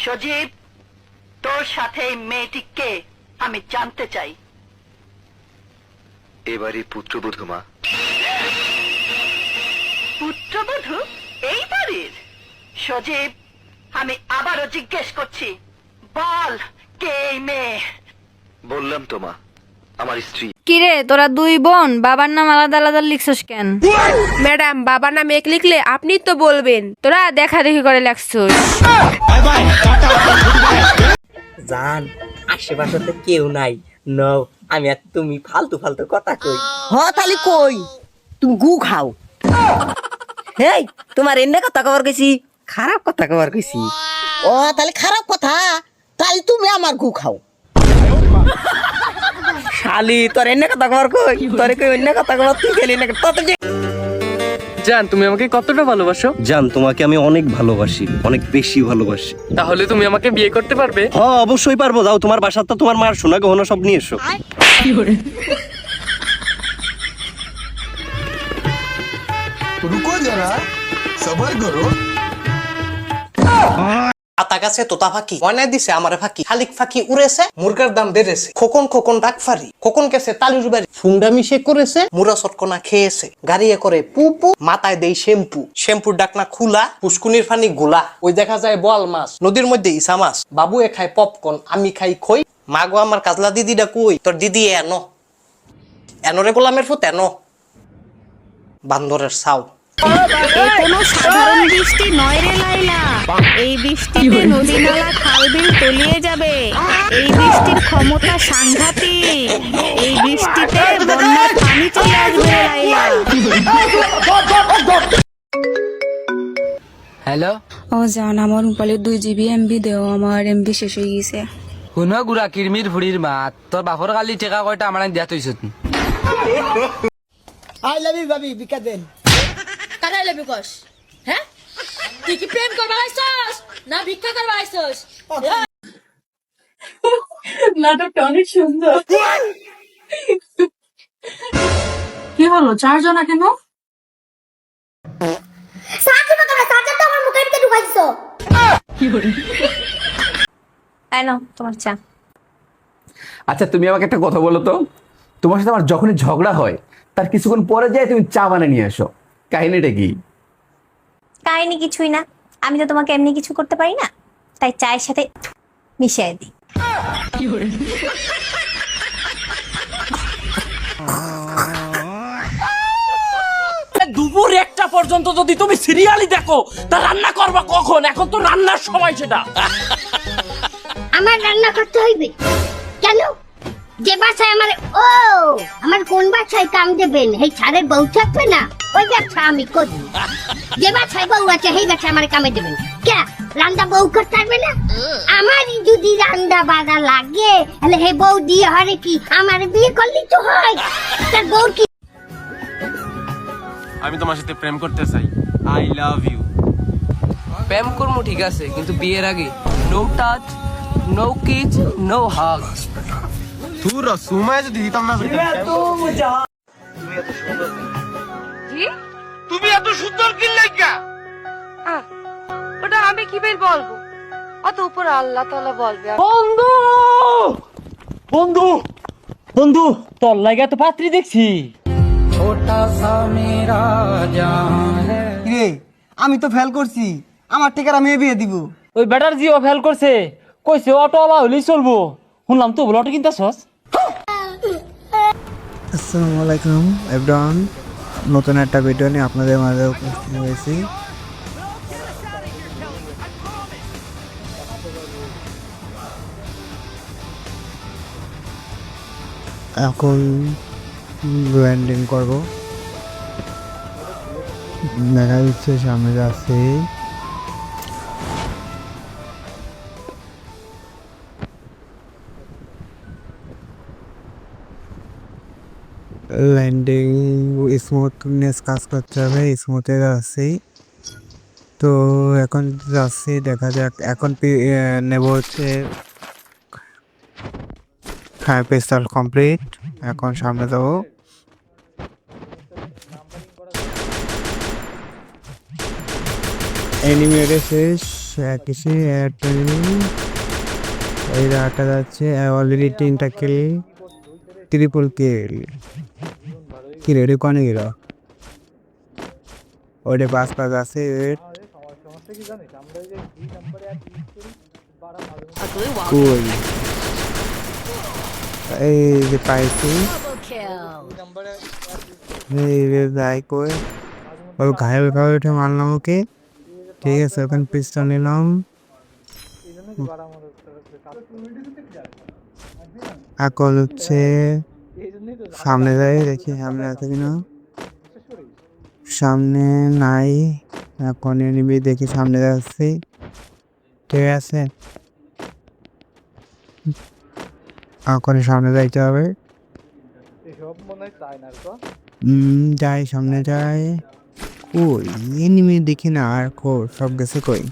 সজীব, তোর সাথে এই মেয়েটি কে আমি জানতে চাই। এবারই পুত্রবধূ মা। পুত্রবধূ এই বাড়ির? সজীব, আমি আবারও জিজ্ঞেস করছি, বল কে এই মেয়ে? বললাম তো মা, আমার স্ত্রী। কিরে তোরা দুই বোন বাবার নাম আলাদা আলাদা লিখছস কেন? ম্যাডাম, বাবার নাম এক লিখলে আপনি তো বলবেন। তোরা দেখা দেখি করে লেখছস। জান, আশেপাশে তো কেউ নাই। নও, আমি আর তুমি ফালতু ফালতু কথা কই। তাহলে কই তুমি গু খাও। হেই, তোমার এনে কথা কবার কইছি, খারাপ কথা কবার কইছি। তাহলে খারাপ কথা, তাহলে তুমি আমার গু খাও। শালি, তোর এনে কথা কবার কই, তোরে কই অন্য কথা কবার, তুই গেলি না তত যে। জান, তুমি আমাকে কতটা ভালোবাসো? জান, তোমাকে আমি অনেক ভালোবাসি, অনেক বেশি ভালোবাসি। তাহলে তুমি আমাকে বিয়ে করতে পারবে? হ্যাঁ, অবশ্যই পারবো। যাও, তোমার বাসাতে তোমার মার সোনা গহনা সব নিয়ে এসো। रुको जरा सबर करो। আতা গাছে তোতা ফাঁকি অনায় দিছে আমারে ফাঁকি, শালিক ফাঁকি উড়েছে, মুরগার দাম বেড়েছে, খোকন খোকন ডাক ফারি, খোকন কেছে তালির বাড়ি, ফুংডা মিশে করেছে, মুরা চটকনা খেয়েছে, গাড়িয়ে করে পু পু, মাথায় দেই শ্যাম্পু, শ্যাম্পুর ডাকনা খুলা, পুষ্কুনির ফানি গোলা, ওই দেখা যায় বোয়াল মাছ, নদীর মধ্যে ইসা মাছ, বাবু এ খায় পপকর্ন, আমি খাই খই, মাগো আমার কাজলা দিদিটা কই, তোর দিদি এনো এনরে গোলামের ফুত এনো বান্দরের ছাও। কোনো সাধারণ বৃষ্টি নয় রে লাইলা, এই বৃষ্টিতে নদী নালা খাল বিল তলিয়ে যাবে। এই বৃষ্টির ক্ষমতা সাংঘাতিক, এই বৃষ্টিতে বন্যার পানি চলে আসবে রে লাইলা। হ্যালো, ও জান, আমার মোবাইলে 2 GB MB দেও, আমার MB শেষ হয়ে গেছে। শুন গুড়া কিরমির ভুড়ির মাত, তোর বাপর কালি টেকা কয়টা আমার দিয়া তৈছ। আই লাভ ইউ ভাবি, বিকা দেন। কারাই লেবি কস, হ্যাঁ? তুই কি প্রেম করবা আইছস না ভিক্ষা করবা আইছস? নাটকটা অনেক সুন্দর। কি হলো, 4 জন কেন? তোমার চা। আচ্ছা, তুমি আমাকে একটা কথা বলো তো, তোমার সাথে আমার যখনই ঝগড়া হয় তার কিছুক্ষণ পরে যায় তুমি চা বানিয়ে নিয়ে আসো, কাহিনীটা কি? কাহিনী কিছুই না, আমি তো তোমাকে এমনি কিছু করতে পারি না, তাই চায়ের সাথে মিশিয়ে দিই। দুপুর 1টা পর্যন্ত যদি তুমি সিরিয়ালই দেখো, তা রান্না করবা কখন? এখন তো রান্নার সময় সেটা। আমার রান্না করতে হইবে কেন? যে বাসায় আমার কোন বাসায় কাম দেবেন, এই ছাড়ের বউ থাকবে না, ওই ব্যবসা আমি করি। যে বাসায় বউ আছে সেই বাসায় আমার কামে দেবেন কে? রান্না বউ করতে পারবে না? আমারই যদি রান্না বাড়া লাগে, তাহলে হে বউ দিয়ে হরে কি আমার বিয়ে করলি তো হয়? তার বউ কি? আমি তোমার সাথে প্রেম করতে চাই। I love you. প্রেম করবো ঠিক আছে, কিন্তু বিয়ের আগে no touch, no kiss, no hug. तू रसूमा जो दीदी तमना তুমি এত সুন্দর কি লাগা? ওটা আমি কি বের বলবো, অত উপর আল্লাহ তাআলা বলবে। বন্ধু বন্ধু বন্ধু, তোর লাগা তো পাত্রী দেখছি। রে, আমি তো ফেল করছি, আমার টিকার আমি বিয়ে দিব। ওই ব্যাটার জিও ফেল করছে, কইছে অটোওয়ালা হইলেই চলবো। শুনলাম তো বলে অটো কিনতেছস। আসসালামু আলাইকুম এভরিওয়ান, নতুন একটা ভিডিও নিয়ে আপনাদের মাঝে উপস্থিত হয়েছি। এখন ব্র্যান্ডিং করব, দেখা যাচ্ছে সামনে যাচ্ছে। ল্যান্ডিং স্মুথনেস কাজ করতে হবে, স্মুথে যাচ্ছি তো। এখন যাচ্ছি, দেখা যাক। এখন নেব হচ্ছে পিস্তল কমপ্লিট। এখন সামনে যাবো। এনিমি শেষ। যাচ্ছে 21 এই রাখা যাচ্ছে অলরেডি 3টা কিল ট্রিপল কিল কি রেডি কোনে গেল ওরে পাঁচ আছে কই এই যে পাইছি এই রে যাই কই ওই ঘায়ে উঠে মারলাম ওকে ঠিক আছে এখন পিস্টল নিলাম এখন হচ্ছে সামনে যাই দেখি সামনে আছে কিনা সামনে নাই এখন এনিমি দেখি সামনে যাচ্ছি ঠিক আছে এখন সামনে যাইতে হবে যাই সামনে যাই ওই এনিমি দেখি না আর সব গেছে কই